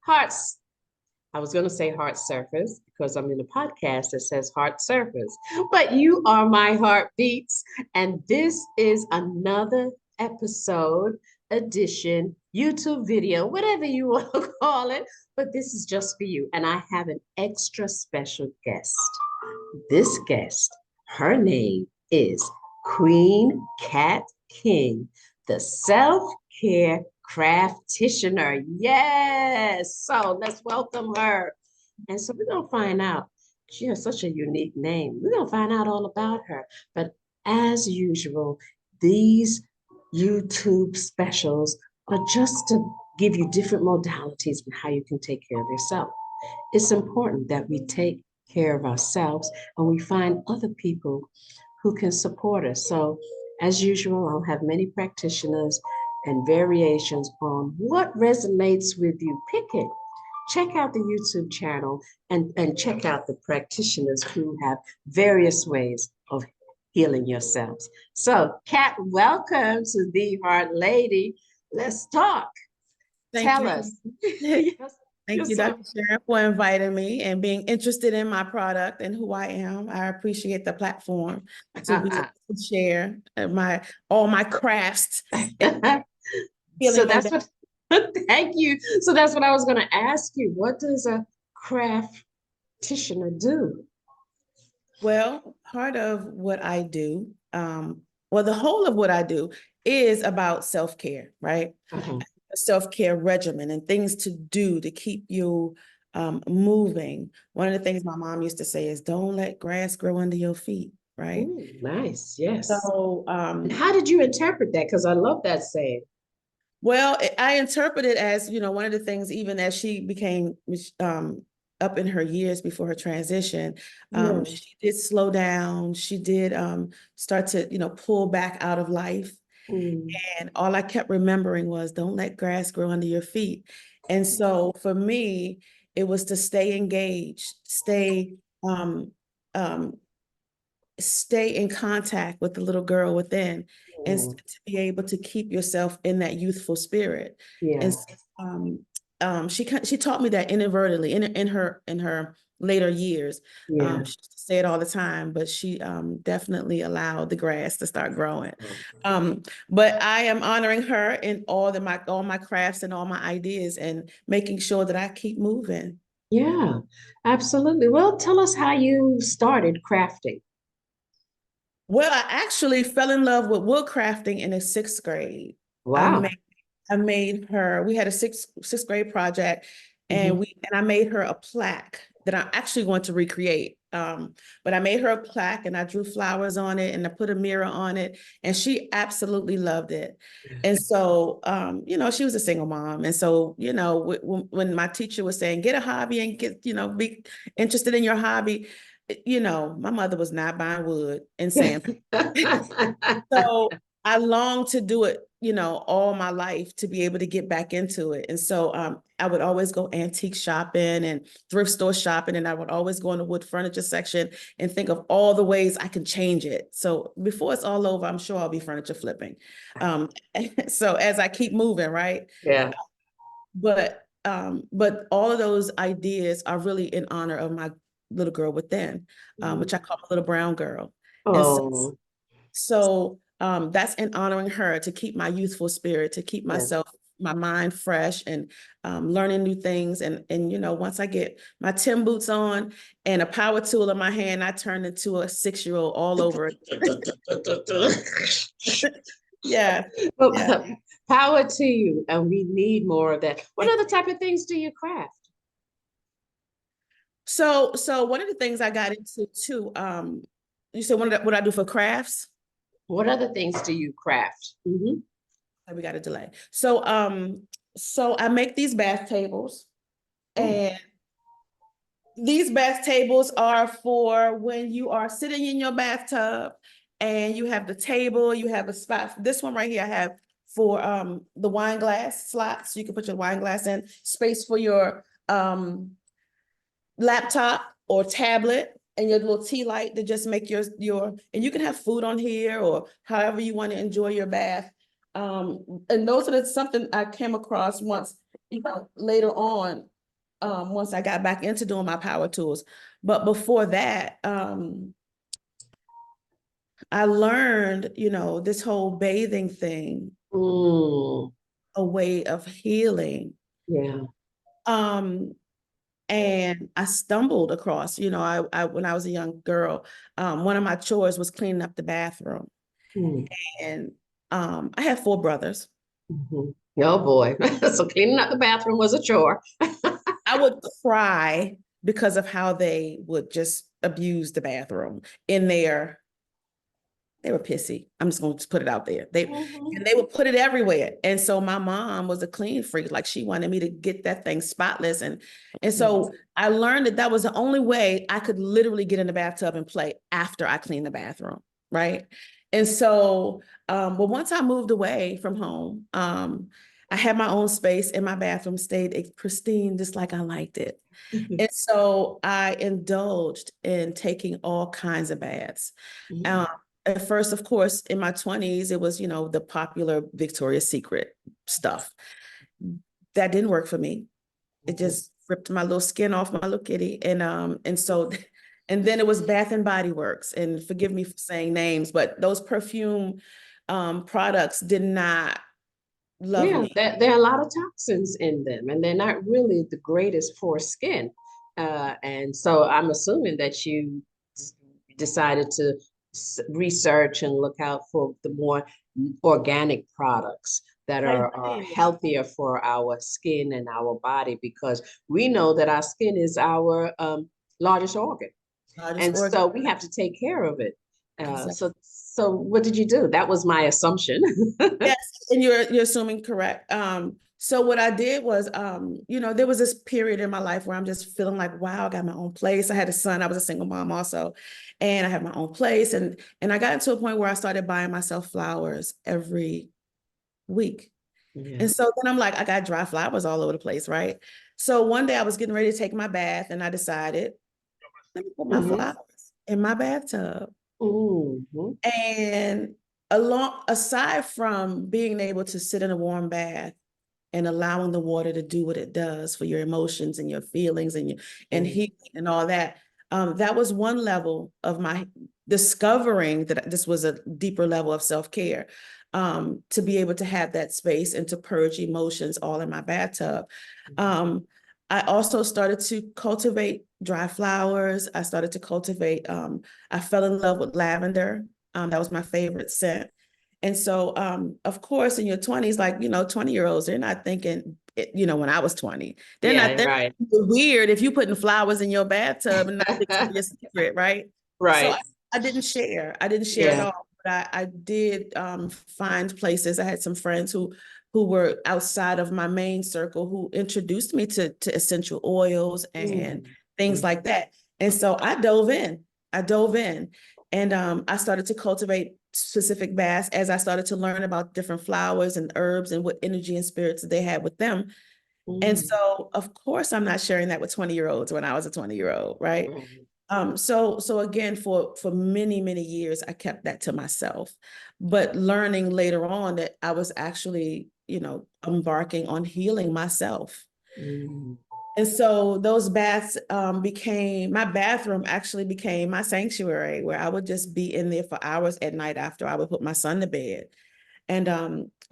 hearts. I was going to say heart surface because I'm in a podcast that says heart surface, but you are my heartbeats. And this is another episode, edition, YouTube video, whatever you want to call it. But this is just for you. And I have an extra special guest. This guest, her name is Queen Kat King, the self-care practitioner. Yes. So let's welcome her. And so we're going to find out. She has such a unique name. We're going to find out all about her. But as usual, these YouTube specials are just to give you different modalities and how you can take care of yourself. It's important that we take care of ourselves and we find other people who can support us. So, as usual, I'll have many practitioners and variations on what resonates with you. Pick it. Check out the YouTube channel and check out the practitioners who have various ways of healing yourselves. So, Kat, welcome to the Heart Lady. Let's talk. Tell us. Yes. Thank you, so Dr. Sharon, for inviting me and being interested in my product and who I am. I appreciate the platform to be able to share all my crafts. So that's what, thank you. So that's what I was going to ask you. What does a craft practitioner do? Well, part of what I do, the whole of what I do is about self-care, right? A self-care regimen and things to do to keep you moving. One of the things my mom used to say is don't let grass grow under your feet, right? Ooh, nice. Yes. So how did you interpret that? Because I love that saying. Well, I interpret it as, one of the things, even as she became up in her years before her transition, she did slow down. She did start to, pull back out of life. And all I kept remembering was don't let grass grow under your feet. And so for me, it was to stay engaged, stay in contact with the little girl within and to be able to keep yourself in that youthful spirit. Yeah. And she taught me that inadvertently in her later years. Yeah. She used to say it all the time, but she definitely allowed the grass to start growing. But I am honoring her in all my crafts and all my ideas and making sure that I keep moving. Yeah, absolutely. Well, tell us how you started crafting. Well, I actually fell in love with wood crafting in the 6th grade. Wow. I made her, we had a sixth grade project and I made her a plaque that I'm actually going to recreate. But I made her a plaque and I drew flowers on it and I put a mirror on it and she absolutely loved it. And so, she was a single mom. And so, when my teacher was saying, get a hobby and be interested in your hobby, my mother was not buying wood and saying, so I longed to do it, all my life to be able to get back into it. And so I would always go antique shopping and thrift store shopping. And I would always go in the wood furniture section and think of all the ways I can change it. So before it's all over, I'm sure I'll be furniture flipping. So as I keep moving, right? Yeah. But all of those ideas are really in honor of my little girl within, which I call my little brown girl. Oh. So that's in honoring her to keep my youthful spirit, to keep my mind fresh and learning new things. And once I get my Tim boots on and a power tool in my hand, I turn into a 6-year-old all over. Yeah. Well, power to you. And we need more of that. What other type of things do you craft? So one of the things I got into too, you said what I do for crafts? What other things do you craft? We got a delay. So I make these bath tables and these bath tables are for when you are sitting in your bathtub and you have the table, you have a spot. This one right here I have for the wine glass slots. So you can put your wine glass in, space for your laptop or tablet and your little tea light to just make your and you can have food on here or however you want to enjoy your bath. And those are something I came across once, later on once I got back into doing my power tools. But before that, I learned, this whole bathing thing, Mm, a way of healing. yeah. Um, and I stumbled across, I when I was a young girl, one of my chores was cleaning up the bathroom. Mm, And I have 4 brothers. mhm. Oh boy. So cleaning up the bathroom was a chore. I would cry because of how they would just abuse the bathroom in there. They were pissy. I'm just going to put it out there. Mhm. And they would put it everywhere. And so my mom was a clean freak. Like, she wanted me to get that thing spotless. And so I learned that that was the only way I could literally get in the bathtub and play after I cleaned the bathroom. Right. And so, but once I moved away from home, I had my own space, and my bathroom stayed pristine, just like I liked it. And so I indulged in taking all kinds of baths. Um, at first, of course, in my 20s, it was, the popular Victoria's Secret stuff. That didn't work for me. It just ripped my little skin off my little kitty. And so and then it was Bath and Body Works. And forgive me for saying names, but those perfume products did not love Yeah, me. there are a lot of toxins in them, and they're not really the greatest for skin. And so I'm assuming that you decided to research and look out for the more organic products that I are did. healthier for our skin and our body, because we know that our skin is our largest organ. Largest And organ. so we have to take care of it. Exactly. So what did you do? That was my assumption. Yes, and you're assuming correct. So what I did was, there was this period in my life where I'm just feeling like, wow, I got my own place. I had a son. I was a single mom also, and I had my own place, and I got into a point where I started buying myself flowers every week. Yeah. And so then I'm like, I got dry flowers all over the place, right? So one day I was getting ready to take my bath, and I decided, let me put my Hmm. flowers in my bathtub. Hmm. And aside from being able to sit in a warm bath and allowing the water to do what it does for your emotions and your feelings and heat and all that, that was one level of my discovering that this was a deeper level of self-care, to be able to have that space and to purge emotions all in my bathtub. Um, I also started to cultivate dry flowers. I started to cultivate, I fell in love with lavender. That was my favorite scent. And so, of course, in your 20s, like, 20-year-olds, they're not thinking, when I was 20, Yeah, they're right. weird if you putting flowers in your bathtub and not Victoria's Secret, right? So Right. I didn't share. I didn't share at Yeah. all. But I did find places. I had some friends who were outside of my main circle who introduced me to essential oils and Mm. things like that. And so I dove in. I dove in, and I started to cultivate specific baths as I started to learn about different flowers and herbs and what energy and spirits they had with them. And Mm. so, of course, I'm not sharing that with 20-year-olds when I was a 20-year-old, right? Mm. So again, for many, many years, I kept that to myself, but learning later on that I was actually, embarking on healing myself. Mm. And so those baths became, my bathroom actually became my sanctuary, where I would just be in there for hours at night after I would put my son to bed. And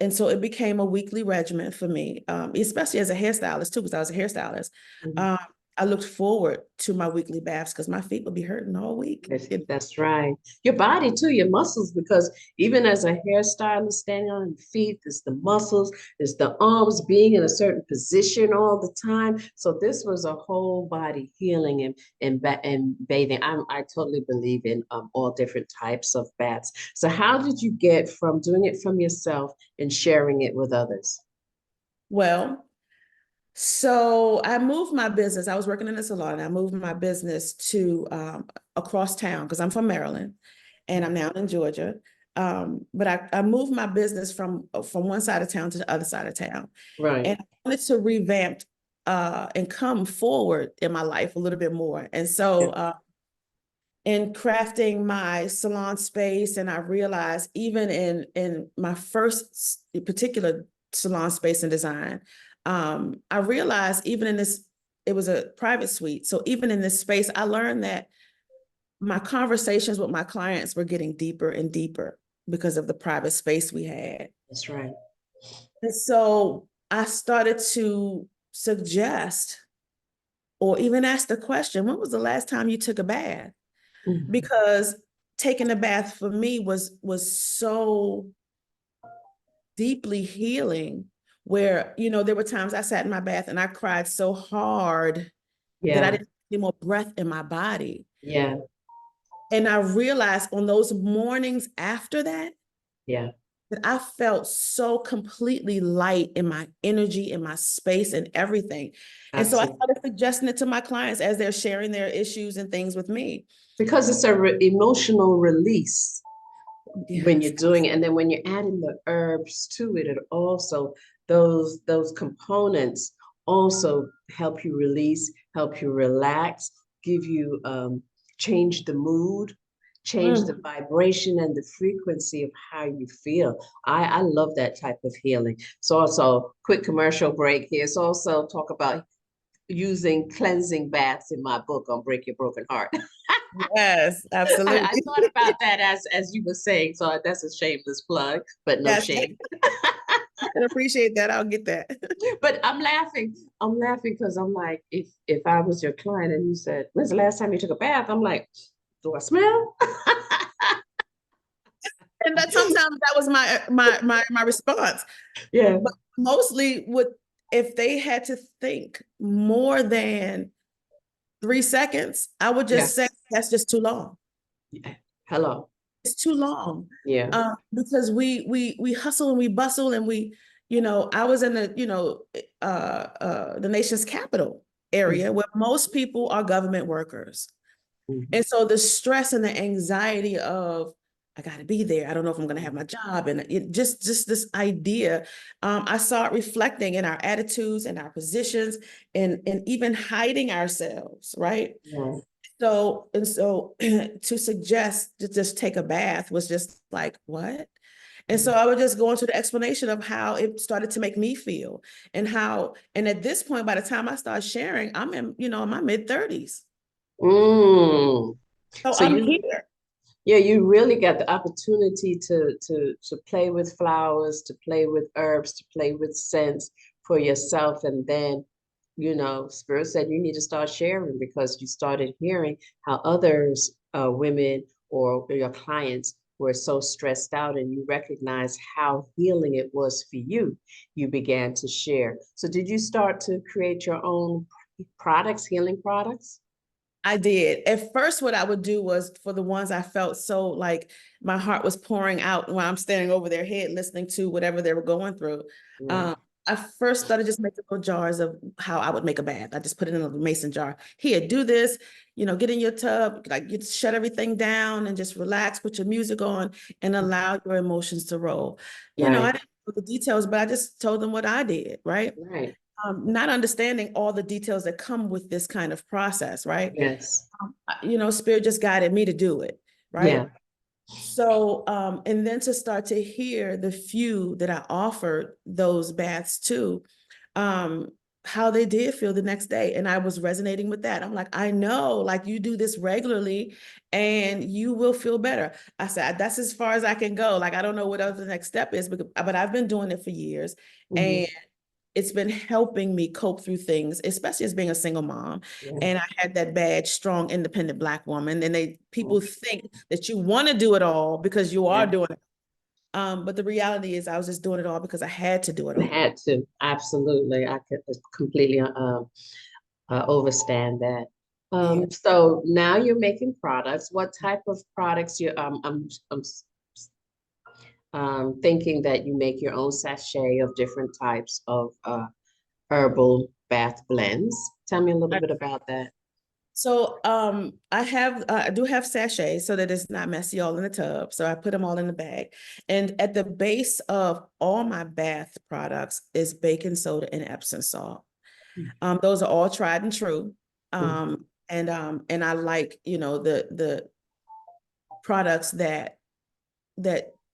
so it became a weekly regimen for me, especially as a hairstylist too, because I was a hairstylist. Mm. Um, I looked forward to my weekly baths because my feet would be hurting all week. That's right. Your body too, your muscles, because even as a hairstylist standing on your feet, there's the muscles, there's the arms being in a certain position all the time. So this was a whole body healing and bathing. I totally believe in all different types of baths. So how did you get from doing it from yourself and sharing it with others? Well, so I moved my business. I was working in a salon. I moved my business to across town because I'm from Maryland and I'm now in Georgia. But I moved my business from one side of town to the other side of town. Right. And I wanted to revamp and come forward in my life a little bit more. And so in crafting my salon space, and I realized even in my first particular salon space and design, I realized even in this it was a private suite. So even in this space, I learned that my conversations with my clients were getting deeper and deeper because of the private space we had. That's right. And so I started to suggest or even ask the question, when was the last time you took a bath? Mhm. Because taking a bath for me was so deeply healing, where, you know, there were times I sat in my bath and I cried so hard that I Yeah. didn't have any more breath in my body. Yeah. And I realized on those mornings after that, Yeah. that I felt so completely light in my energy, in my space, and everything. And so I Absolutely. started suggesting it to my clients as they're sharing their issues and things with me. Because it's a emotional release when Yes. you're doing it. And then when you're adding the herbs to it, it also, those components also help you release, help you relax, give you change the mood, change the Mm. vibration and the frequency of how you feel. I love that type of healing. So also, quick commercial break here. So also talk about using cleansing baths in my book on Break Your Broken Heart. Yes, I absolutely. thought about that as you were saying, so that's a shameless plug, but no Yes, shame. I can appreciate that. I'll get that. But I'm laughing. I'm laughing because I'm like, if I was your client and you said, "When's the last time you took a bath?" I'm like, "Do I smell?" And that sometimes that was my response. Yeah, But mostly would, if they had to think more than 3 seconds, I would yeah, just say that's just too long. yeah. Hello. It's too long. Yeah. Because we hustle and we bustle and we, you know, I was in the, you know, the nation's capital area where most people are government workers. Mhm. And so the stress and the anxiety of, I got to be there. I don't know if I'm going to have my job. And just this idea, I saw it reflecting in our attitudes and our positions and even hiding ourselves, right? Yeah. So to suggest to just take a bath was just like, what? And so I would just go into the explanation of how it started to make me feel and how, and at this point, by the time I start sharing, I'm in, you know, in my mid-30s. Mm. So So I'm you, here. yeah, you really got the opportunity to play with flowers, to play with herbs, to play with scents for yourself, and then, Spirit said you need to start sharing because you started hearing how others, women or your clients were so stressed out, and you recognized how healing it was for you. You began to share. So did you start to create your own products, healing products? I did. At first, what I would do was for the ones I felt so like my heart was pouring out while I'm standing over their head listening to whatever they were going through. Right. Um, I first started just making little jars of how I would make a bath. I just put it in a mason jar. Here, do this, you know, get in your tub, like you shut everything down and just relax, put your music on and allow your emotions to roll. You know, I Right. didn't know the details, but I just told them what I did, right? Right. Not understanding all the details that come with this kind of process, right? Yes. You know, Spirit just guided me to do it, right? Yeah. So, and then to start to hear the few that I offered those baths to, um, how they did feel the next day. And I was resonating with that. I'm like, I know, like you do this regularly and you will feel better. I said, that's as far as I can go. Like, I don't know what else the next step is, but I've been doing it for years. Mhm. And it's been helping me cope through things, especially as being a single mom. Yeah. And I had that badge, strong, independent Black woman. And people Mhm. think that you want to do it all because you are Yeah. doing it. But the reality is I was just doing it all because I had to do it I all. had to. Absolutely. I could completely overstand that. Yeah. So now you're making products. What type of products you thinking that you make your own sachet of different types of herbal bath blends. Tell me a little bit about that. So I do have sachets so that it's not messy all in the tub. So I put them all in the bag. And at the base of all my bath products is baking soda and Epsom salt. Those are all tried and true. Mhm. And I like, you know, the products that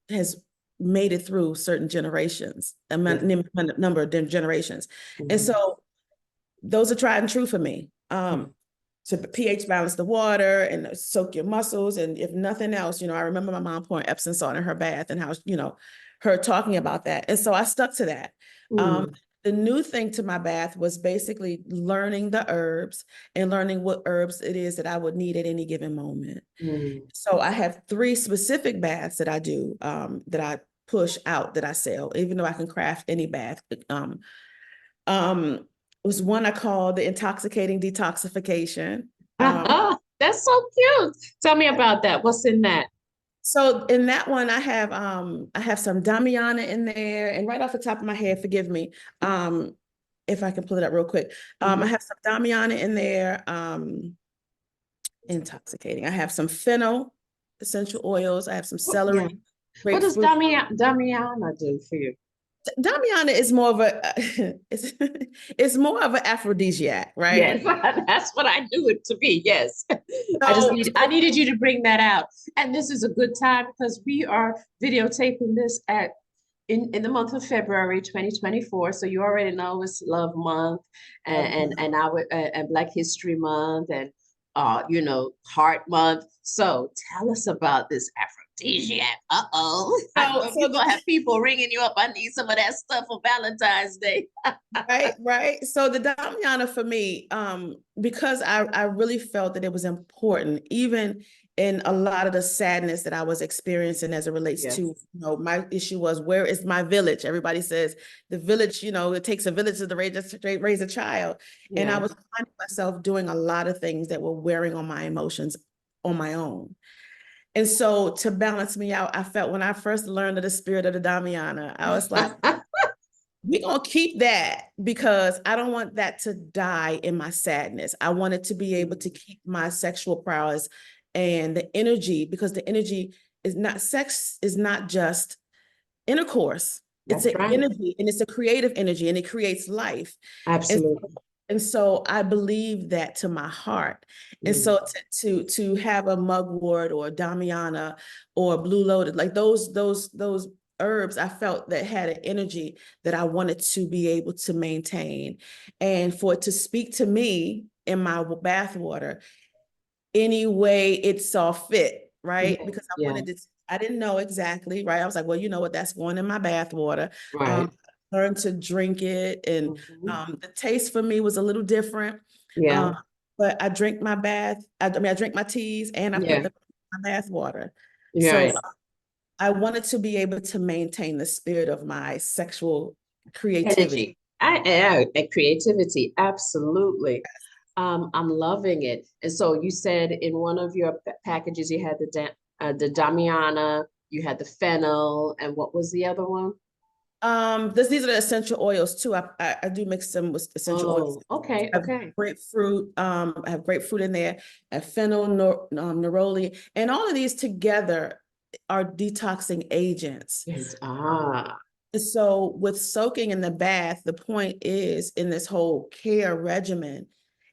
has made it through certain generations, Yeah. number of generations. And Mhm. so those are tried and true for me. To pH balance the water and soak your muscles. And if nothing else, I remember my mom pouring Epsom salt in her bath and how, her talking about that. And so I stuck to that. The new thing to my bath was basically learning the herbs and learning what herbs it is that I would need at any given moment. So I have 3 specific baths that I do, that I push out, that I sell, even though I can craft any bath. Was one I call the intoxicating detoxification. That's so cute. Tell me about that. What's in that? So in that one, I have some Damiana in there, and right off the top of my head, forgive me, if I can pull it up real quick. I have some Damiana in there, intoxicating. I have some fennel essential oils. I have some celery. What does Damiana do for you? Damiana is more of a it's more of an aphrodisiac, right? Yes, that's what I knew it to be. Yes. I needed you to bring that out. And this is a good time because we are videotaping this in the month of February 2024. So you already know it's Love Month and Black History Month and Heart Month. So tell us about this aphrodisiac. You're gonna have people ringing you up. I need some of that stuff for Valentine's Day. Right. So the Damiana for me, because I really felt that it was important, even in a lot of the sadness that I was experiencing as it relates to, my issue was, where is my village? Everybody says the village, it takes a village to raise a child. Yeah. And I was finding myself doing a lot of things that were wearing on my emotions on my own. And so to balance me out, I felt when I first learned of the spirit of the Damiana, I was like, we're going to keep that because I don't want that to die in my sadness. I wanted to be able to keep my sexual prowess and the energy, because the energy is not, sex is not just intercourse. It's an energy, and it's a creative energy, and it creates life. Absolutely. And so I believe that to my heart. And so to have a mugwort or a Damiana or blue lotus, like those herbs, I felt that had an energy that I wanted to be able to maintain, and for it to speak to me in my bath water any way it saw fit, right? Because I wanted to, I didn't know exactly, right? I was like, well, you know what, that's going in my bath water. Right. Learned to drink it, and the taste for me was a little different. But I drink my bath. I drink my teas, and I put them in my bath water. So I wanted to be able to maintain the spirit of my sexual creativity. And creativity, absolutely. I'm loving it. And so you said in one of your packages you had the Damiana, you had the fennel, and what was the other one? These are the essential oils too. I do mix them with essential oils. Okay. Grapefruit. I have grapefruit in there, and fennel, neroli, and all of these together are detoxing agents. Yes. So with soaking in the bath, the point is in this whole care regimen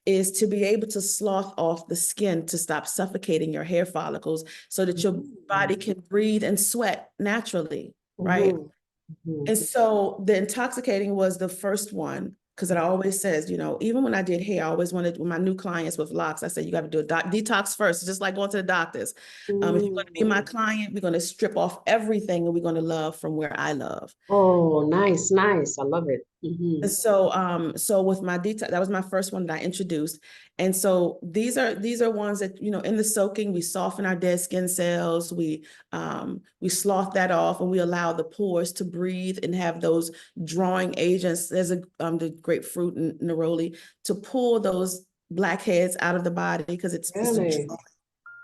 is to be able to slough off the skin to stop suffocating your hair follicles so that your body can breathe and sweat naturally, right? And so the intoxicating was the first one, because it always says, even when I did hair, I always wanted, with my new clients with locks, I said, you got to do a detox first. It's just like going to the doctors. If you're going to be my client, we're going to strip off everything, and we're going to love from where I love. Oh, nice. I love it. And so with my detox, that was my first one that I introduced. And so these are ones that, in the soaking, we soften our dead skin cells, we slough that off, and we allow the pores to breathe and have those drawing agents. There's the grapefruit and neroli to pull those blackheads out of the body, because it's really?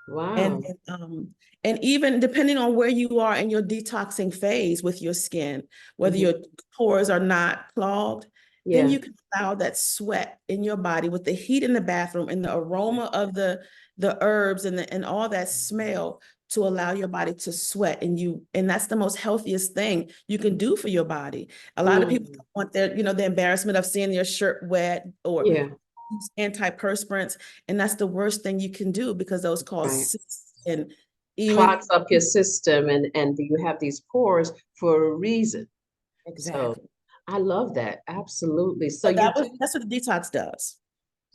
Wow. And even depending on where you are in your detoxing phase with your skin, whether your pores are not clogged, then you can allow that sweat in your body with the heat in the bathroom and the aroma of the herbs and all that smell to allow your body to sweat. And that's the most healthiest thing you can do for your body. A lot of people don't want the embarrassment of seeing your shirt wet or antiperspirants, and that's the worst thing you can do, because those cause cysts and clogs up your system, and you have these pores for a reason. Exactly. So I love that. Absolutely. So So you do, that's what the detox does.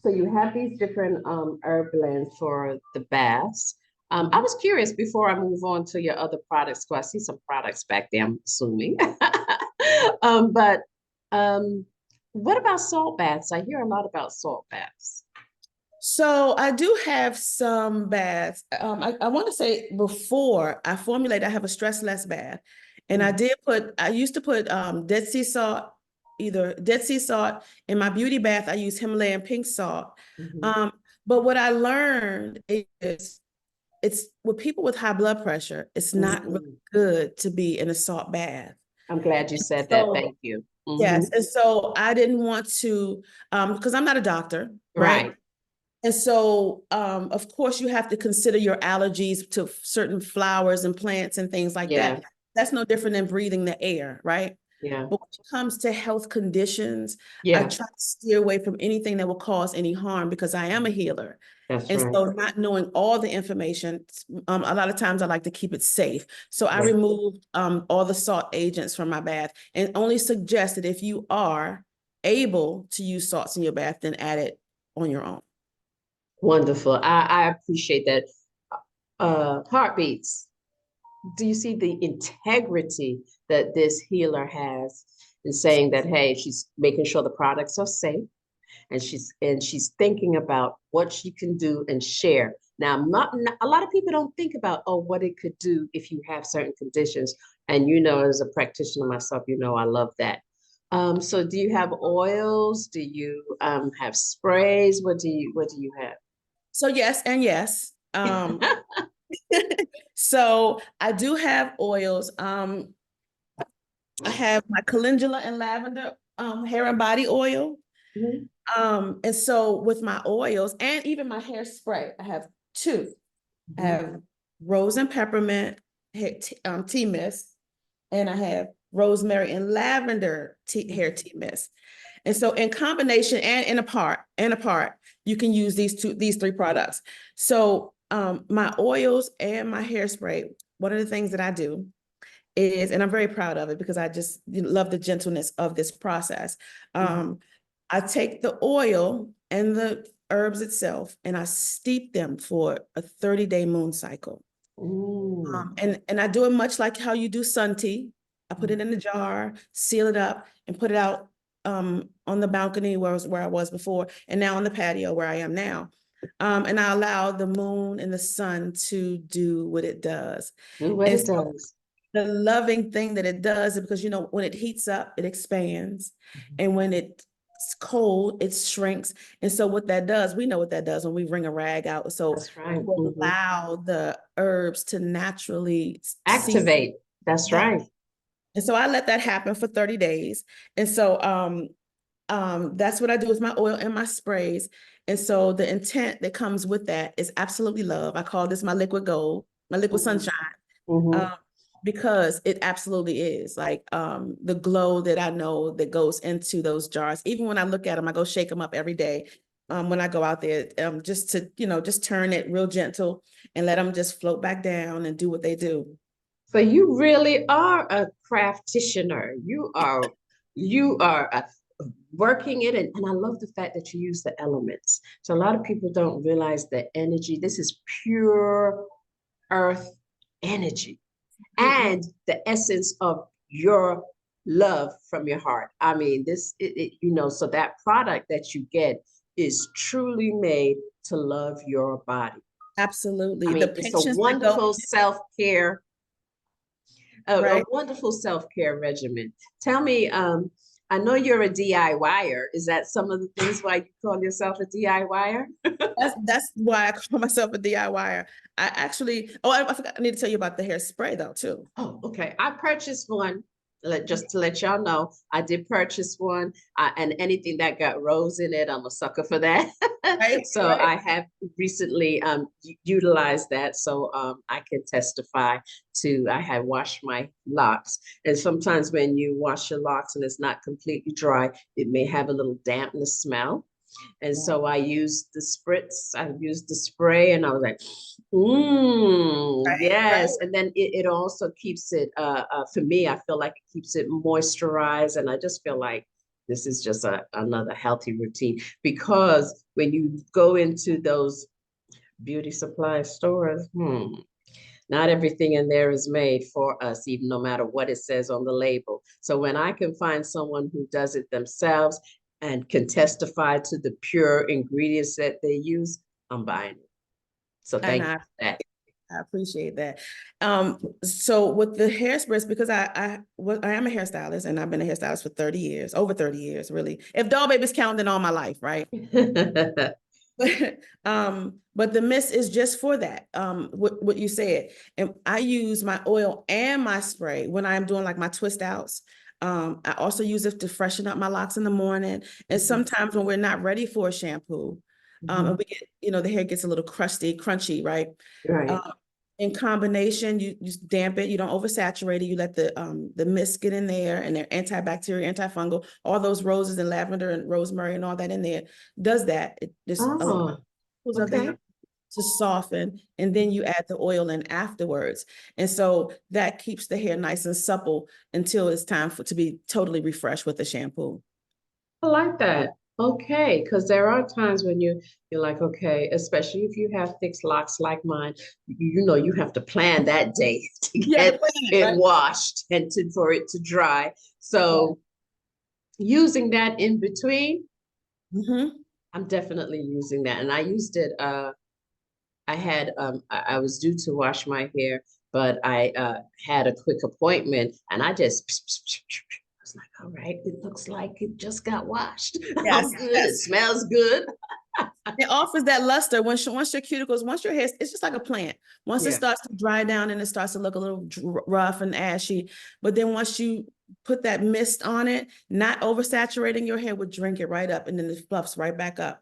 so you have these different herb blends for the baths. I was curious before I move on to your other products, because I see some products back there, I'm assuming. But what about salt baths? I hear a lot about salt baths. So I do have some baths. I want to say before I formulate, I have a stress less bath. And Mm, I used to put Dead Sea salt, either Dead Sea salt in my beauty bath. I use Himalayan pink salt. mhm, Um, but what I learned is it's with people with high blood pressure, it's not really mhm. good to be in a salt bath. I'm glad you said that. So Thank you. yes, Mhm. and so I didn't want to, because I'm not a doctor, right? Right. And so, of course, you have to consider your allergies to certain flowers and plants and things like Yeah. that. That's no different than breathing the air, right? Yeah. But when it comes to health conditions, I Yeah. try to steer away from anything that will cause any harm because I am a healer. That's And right. so, not knowing all the information, a lot of times I like to keep it safe. So, I Yeah. removed all the salt agents from my bath and only suggest that if you are able to use salts in your bath, then add it on your own. Wonderful. I appreciate that. Heartbeats. Do you see the integrity that this healer has in saying that, hey, she's making sure the products are safe and she's thinking about what she can do and share. Now, a lot of people don't think about, oh, what it could do if you have certain conditions. And as a practitioner myself, I love that. So do you have oils? Do you have sprays? What do you have? So yes and yes. So I do have oils. I have my calendula and lavender hair and body oil. Mhm, And so with my oils and even my hairspray, I have two. I mhm, have rose and peppermint tea mist, and I have rosemary and lavender hair mhm. tea mist. And so in combination and in a part, you can use these three products. So my oils and my hairspray, one of the things that I do is, and I'm very proud of it because I just love the gentleness of this process. Mhm. I take the oil and the herbs itself and I steep them for a 30-day moon cycle. Mm. And I do it much like how you do sun tea. I put it in the jar, seal it up, and put it out on the balcony where I was before, and now on the patio where I am now. And I allow the moon and the sun to do what it does. Do what And it so does. the loving thing that it does is because when it heats up, it expands, Mhm. and when it's cold, it shrinks. And so what that does, we know what that does when we wring a rag out. So That's right. to Mhm. allow the herbs to naturally see. Activate. That's Yeah. right. And so I let that happen for 30 days. And so that's what I do with my oil and my sprays. And so the intent that comes with that is absolutely love. I call this my liquid gold, my liquid Mhm. sunshine. Mhm. Um, because it absolutely is like the glow that I know that goes into those jars. Even when I look at them, I go shake them up every day. When I go out there, just to, just turn it real gentle and let them just float back down and do what they do. So you really are a practitioner. You are working it, and I love the fact that you use the elements. So a lot of people don't realize the energy. This is pure earth energy Mm-mm. and the essence of your love from your heart. I mean, so that product that you get is truly made to love your body. I Absolutely. The mean, it's a patients that go, wonderful self-care, a right? wonderful self-care regimen. Tell me, I know you're a DIYer. Is that some of the things why you call yourself a DIYer? That's why I call myself a DIYer. I actually, I forgot, I need to tell you about the hairspray though, too. Oh, okay. I purchased one. Just to let y'all know, I did purchase one, and anything that got rose in it, I'm a sucker for that. Right, So right. I have recently utilized that, so I can testify to. I had washed my locks, and sometimes when you wash your locks and it's not completely dry, it may have a little dampness smell. And so I used the spritz, I used the spray, and I was like, Right. yes. And then it also keeps it, for me, I feel like it keeps it moisturized. And I just feel like this is just another healthy routine, because when you go into those beauty supply stores, not everything in there is made for us, even no matter what it says on the label. So when I can find someone who does it themselves and can testify to the pure ingredients that they use, I'm buying it. So And thank you for that. I appreciate that. So with the hairsprays, because I am a hairstylist and I've been a hairstylist for 30 years, over 30 years, really. If Doll Baby's counting all my life, right? But the mist is just for that. What you said. And I use my oil and my spray when I'm doing like my twist outs. I also use it to freshen up my locks in the morning. And sometimes when we're not ready for a shampoo, and we get, the hair gets a little crusty, crunchy, right? Right. In combination, you damp it, you don't oversaturate it, you let the mist get in there, and they're antibacterial, antifungal, all those roses and lavender and rosemary and all that in there does that. It just Oh, of the hair okay. to soften, and then you add the oil in afterwards. And so that keeps the hair nice and supple until it's time to be totally refreshed with the shampoo. I like that. Okay, because there are times when you're like, okay, especially if you have thick locks like mine, you have to plan that day to Yeah, the get plan, it right? washed and for it to dry. So using that in between, I'm definitely using that. And I used it, I was due to wash my hair, but I had a quick appointment, and I just I was like, all right, it looks like it just got washed. Yes, I'm good. It yes. smells good. It offers that luster once your cuticles, once your hair, it's just like a plant. Once it Yeah. starts to dry down and it starts to look a little rough and ashy, but then once you put that mist on it, not oversaturating your hair would drink it right up, and then it fluffs right back up.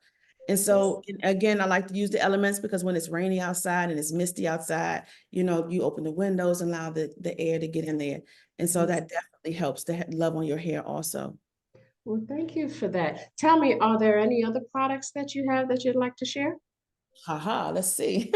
And so again, I like to use the elements because when it's rainy outside and it's misty outside, you open the windows and allow the air to get in there. And so that definitely helps to love on your hair also. Well, thank you for that. Tell me, are there any other products that you have that you'd like to share? Haha, let's see.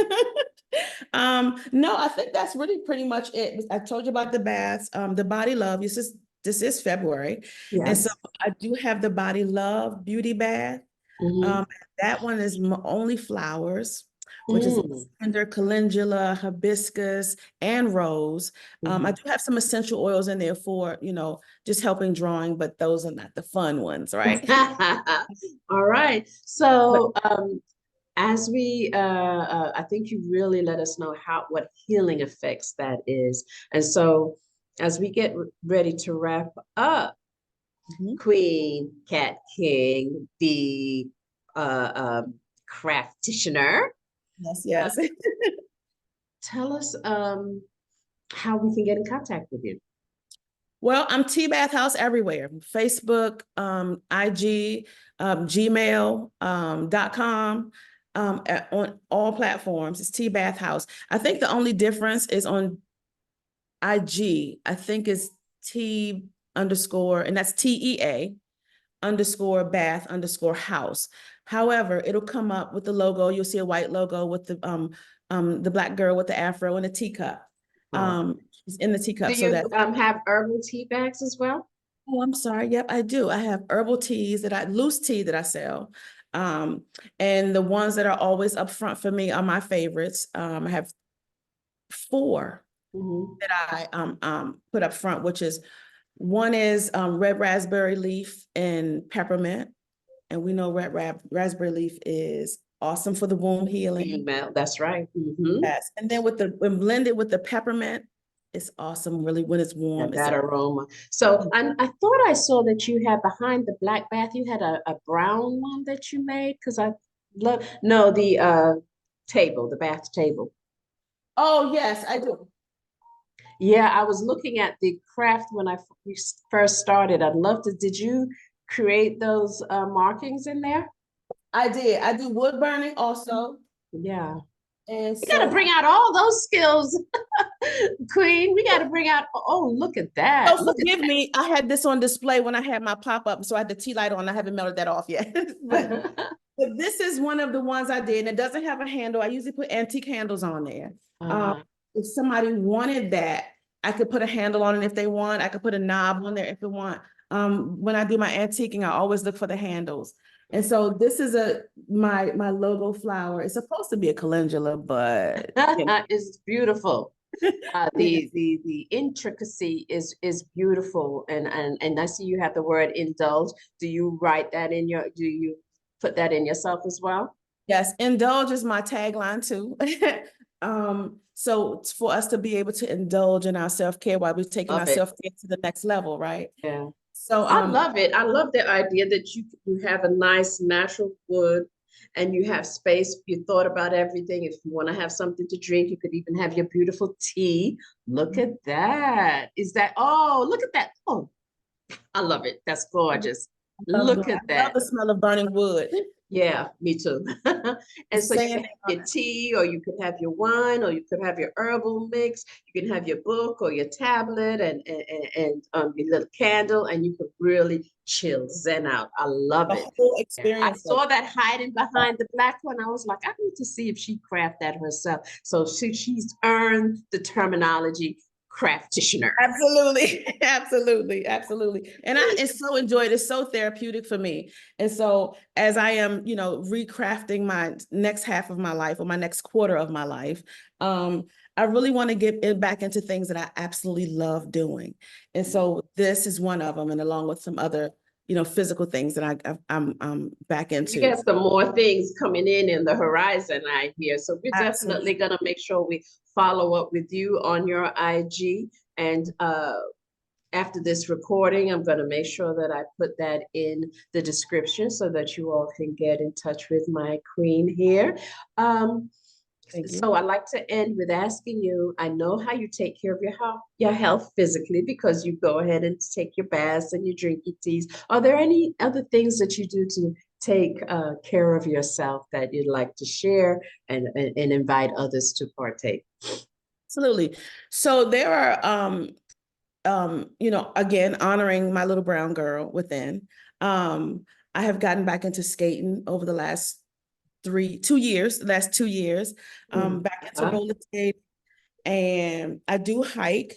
No, I think that's really pretty much it. I told you about the baths, the Body Love. This is February. And so Yes. I do have the Body Love Beauty Bath. Mm-hmm. That one is only flowers, which is Mm. lavender, calendula, hibiscus, and rose. I do have some essential oils in there for, just helping drawing, but those are not the fun ones, right? All right. But So, as I think you really let us know what healing effects that is. And so, as we get ready to wrap up, Queen Cat King, the craftitioner, yes, uh, yes. tell us how we can get in contact with you. Well, I'm Tea Bath House everywhere. Facebook, IG, Gmail, .com, on all platforms. It's Tea Bath House. I think the only difference is on IG. I think it's T underscore, and that's TEA underscore bath underscore house. However, it'll come up with the logo. You'll see a white logo with the black girl with the afro and a teacup. Oh. She's in the teacup, Do so you that. have herbal tea bags as well? Oh, I'm sorry. Yep, I do. I have herbal teas loose tea that I sell. And the ones that are always up front for me are my favorites. I have 4 Mm-hmm. that I put up front, which is one is red raspberry leaf and peppermint. And we know raspberry leaf is awesome for the wound healing. Female, that's right. Mm-hmm. Yes. And then when blended with the peppermint, it's awesome, really, when it's warm. And It's that aroma. So I thought I saw that you had behind the black bath, you had a brown one that you made, because I love, no, the table, the bath table. Oh, yes, I do. Yeah, I was looking at the craft when we first started. I'd love to, did you create those markings in there? I did. I do wood burning also. Yeah. And We got to so, bring out all those skills, Queen. We got to bring out, oh, look at that. so Look forgive me, I had this on display when I had my pop-up, so I had the tea light on. I haven't melted that off yet. but at But this is one of the ones I did, and it doesn't have a handle. I usually put antique handles on there. uh-huh. If somebody wanted that, I could put a handle on it if they want. I could put a knob on there if they want. When I do my antiquing, I always look for the handles. And so this is my logo flower. It's supposed to be a calendula, but It's beautiful. yeah. The intricacy is beautiful, and I see you have the word indulge. Do you write that in your? Do you put that in yourself as well? Yes, indulge is my tagline too. So it's for us to be able to indulge in our self-care while we're taking our Love it. self-care to the next level, right? Yeah. So I love it. I love the idea that you have a nice natural wood and you have space. You thought about everything. If you want to have something to drink, you could even have your beautiful tea. Look at that. Is that, oh, look at that. Oh, I love it. That's gorgeous. Look I at love that. the smell of burning wood. Yeah, me too. The And so you can sand. have your tea, or you could have your wine, or you could have your herbal mix. You can have your book or your tablet and your little candle, and you could really chill, zen out. I love The it. whole Yeah, I experience of saw that hiding behind the black one. I was like, I need to see if she craft that herself. So she's earned the terminology craftitioner. absolutely, absolutely, absolutely. And it's so enjoyed. It's so therapeutic for me. And so as I am, recrafting my next half of my life or my next quarter of my life, I really want to get it back into things that I absolutely love doing. And so this is one of them, and along with some other, physical things that I'm back You into. got some more things coming in the horizon, I hear. So we're definitely Absolutely. going to make sure we follow up with you on your IG. And after this recording, I'm going to make sure that I put that in the description so that you all can get in touch with my queen here. Um, Thank you. so I'd like to end with asking you, I know how you take care of your health physically because you go ahead and take your baths and you drink your teas. Are there any other things that you do to take care of yourself that you'd like to share and invite others to partake? Absolutely. So there are again, honoring my little brown girl within. I have gotten back into skating over the last 2 years, Mm. back into roller skating, and I do hike.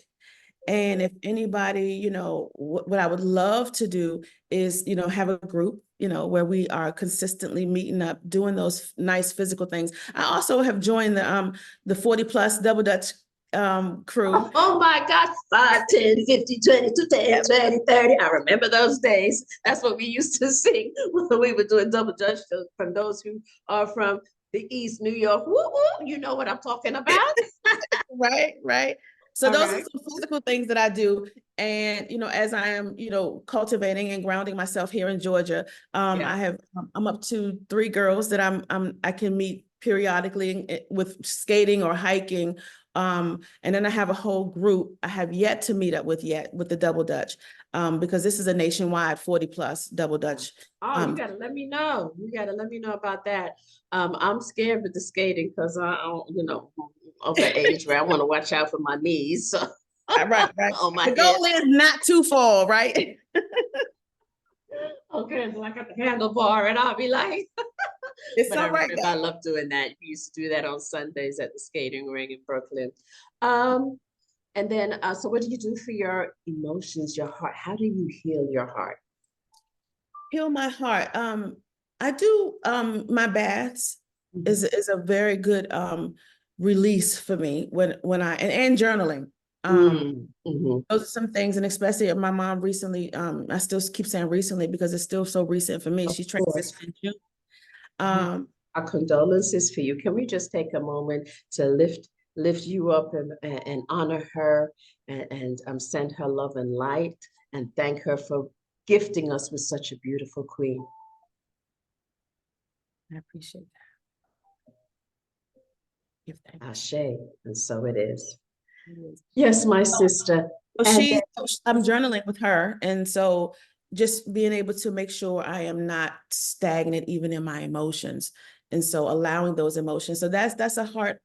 And if anybody, what I would love to do is, have a group, where we are consistently meeting up, doing those nice physical things. I also have joined the 40 plus double dutch crew. Oh my gosh, 5, 10, 50, 20, 10, 20, 30. I remember those days. That's what we used to sing when we were doing double dutch. From those who are from the East, New York, woo, woo, you know what I'm talking about. Right, right. So All those are right. some physical things that I do. And, as I am, cultivating and grounding myself here in Georgia, Yeah. I'm up to 3 girls that I can meet periodically with skating or hiking. And then I have a whole group I have yet to meet up with with the double dutch, because this is a nationwide 40 plus double dutch. Oh, you gotta let me know. You gotta let me know about that. I'm scared with the skating because I don't, of the age where I want to watch out for my knees. So Right, right. on my The head. goal is not too fall, right? Okay, so I got the handlebar and I'll be like, It's but I all right, remember I though. loved doing that. We used to do that on Sundays at the skating ring in Brooklyn. Um, and then, so what do you do for your emotions, your heart? How do you heal your heart? Heal my heart. I do my baths Mhm. is a very good release for me when and journaling. Mhm. Those are some things, and especially my mom recently, I still keep saying recently because it's still so recent for me. Of She course. transitioned in June. Um, Our condolences for you. Can we just take a moment to lift you up and honor her and send her love and light and thank her for gifting us with such a beautiful queen. I appreciate that. Give thanks. Ashe, and so it is. Yes, my sister. So And I'm journaling with her. And so just being able to make sure I am not stagnant even in my emotions And so allowing those emotions. So that's a heart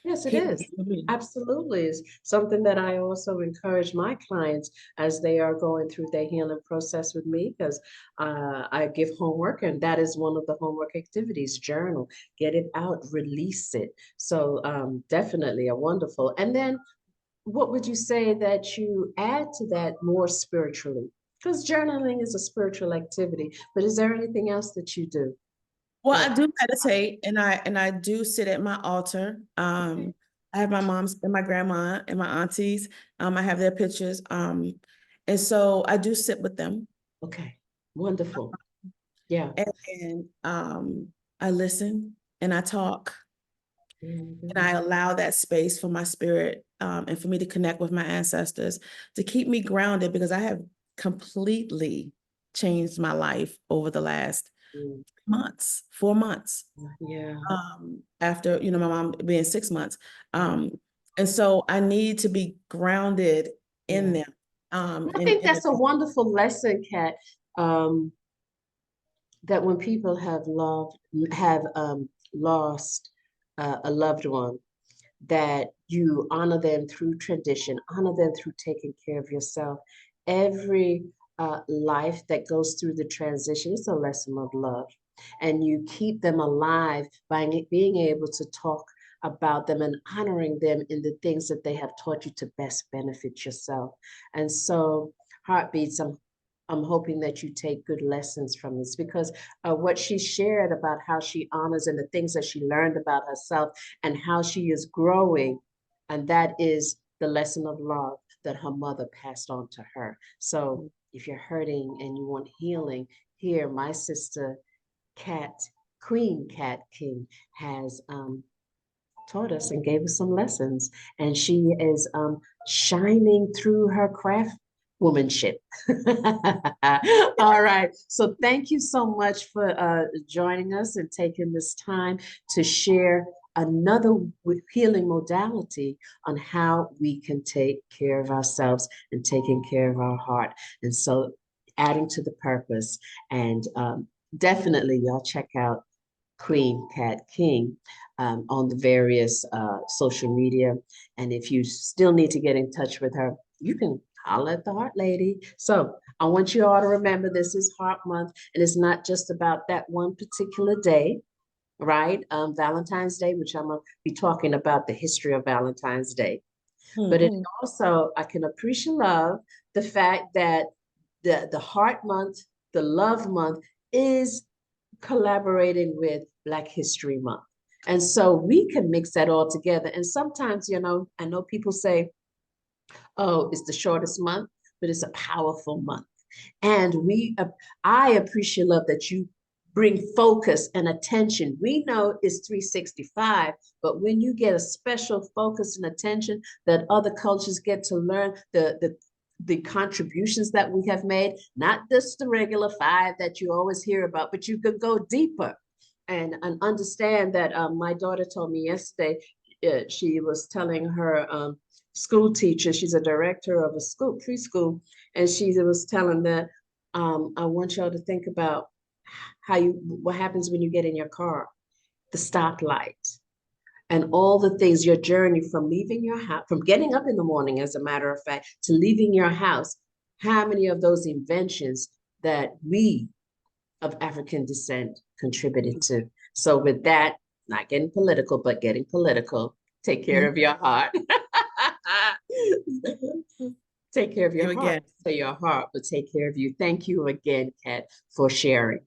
Yes, it healing is. for me. Absolutely. It's something that I also encourage my clients as they are going through their healing process with me, because I give homework, and that is one of the homework activities: journal, get it out, release it. So definitely a wonderful. And then what would you say that you add to that more spiritually? Because journaling is a spiritual activity, but is there anything else that you do? Well, That I do meditate, and I do sit at my altar. I have my mom's and my grandma and my aunties. I have their pictures. And so I do sit with them, okay, wonderful. Yeah. and I listen and I talk, and I Mhm. allow that space for my spirit, and for me to connect with my ancestors to keep me grounded, because I have completely changed my life over the last Mm, 4 months. yeah. After, my mom being 6 months. And so I need to be grounded in Yeah. them. I And think that's a wonderful lesson, Kat, um, that when people have lost a loved one, that you honor them through tradition, honor them through taking care of yourself. Every life that goes through the transition is a lesson of love. And you keep them alive by being able to talk about them and honoring them in the things that they have taught you to best benefit yourself. And so, Heartbeats, I'm hoping that you take good lessons from this, because what she shared about how she honors and the things that she learned about herself and how she is growing. And that is the lesson of love that her mother passed on to her. So if you're hurting and you want healing, here, my sister, Kat, Queen Kat King, has taught us and gave us some lessons. And she is shining through her craft womanship. All right. So thank you so much for joining us and taking this time to share another healing modality on how we can take care of ourselves and taking care of our heart. And so adding to the purpose. And definitely, y'all check out Queen Kat King on the various social media. And if you still need to get in touch with her, you can holler at the Heart Lady. So I want you all to remember this is Heart Month, and it's not just about that one particular day, right? Valentine's Day, which I'm going to be talking about the history of Valentine's Day. But it Mhm. also, I can appreciate love the fact that the Heart Month, the Love Month is collaborating with Black History Month. And so we can mix that all together. And sometimes, I know people say, oh, it's the shortest month, but it's a powerful month. And I appreciate love that you bring focus and attention. We know it's 365, but when you get a special focus and attention that other cultures get to learn the contributions that we have made, not just the regular five that you always hear about, but you could go deeper and understand that my daughter told me yesterday, she was telling her school teacher, she's a director of a school, preschool, and she was telling that I want y'all to think about what happens when you get in your car, the stoplight, and all the things, your journey from leaving your house, from getting up in the morning, as a matter of fact, to leaving your house. How many of those inventions that we of African descent contributed to? So, with that, not getting political, but getting political, take care of your heart. Take care of You your heart. again. Say your heart, but take care of you. Thank you again, Kat, for sharing.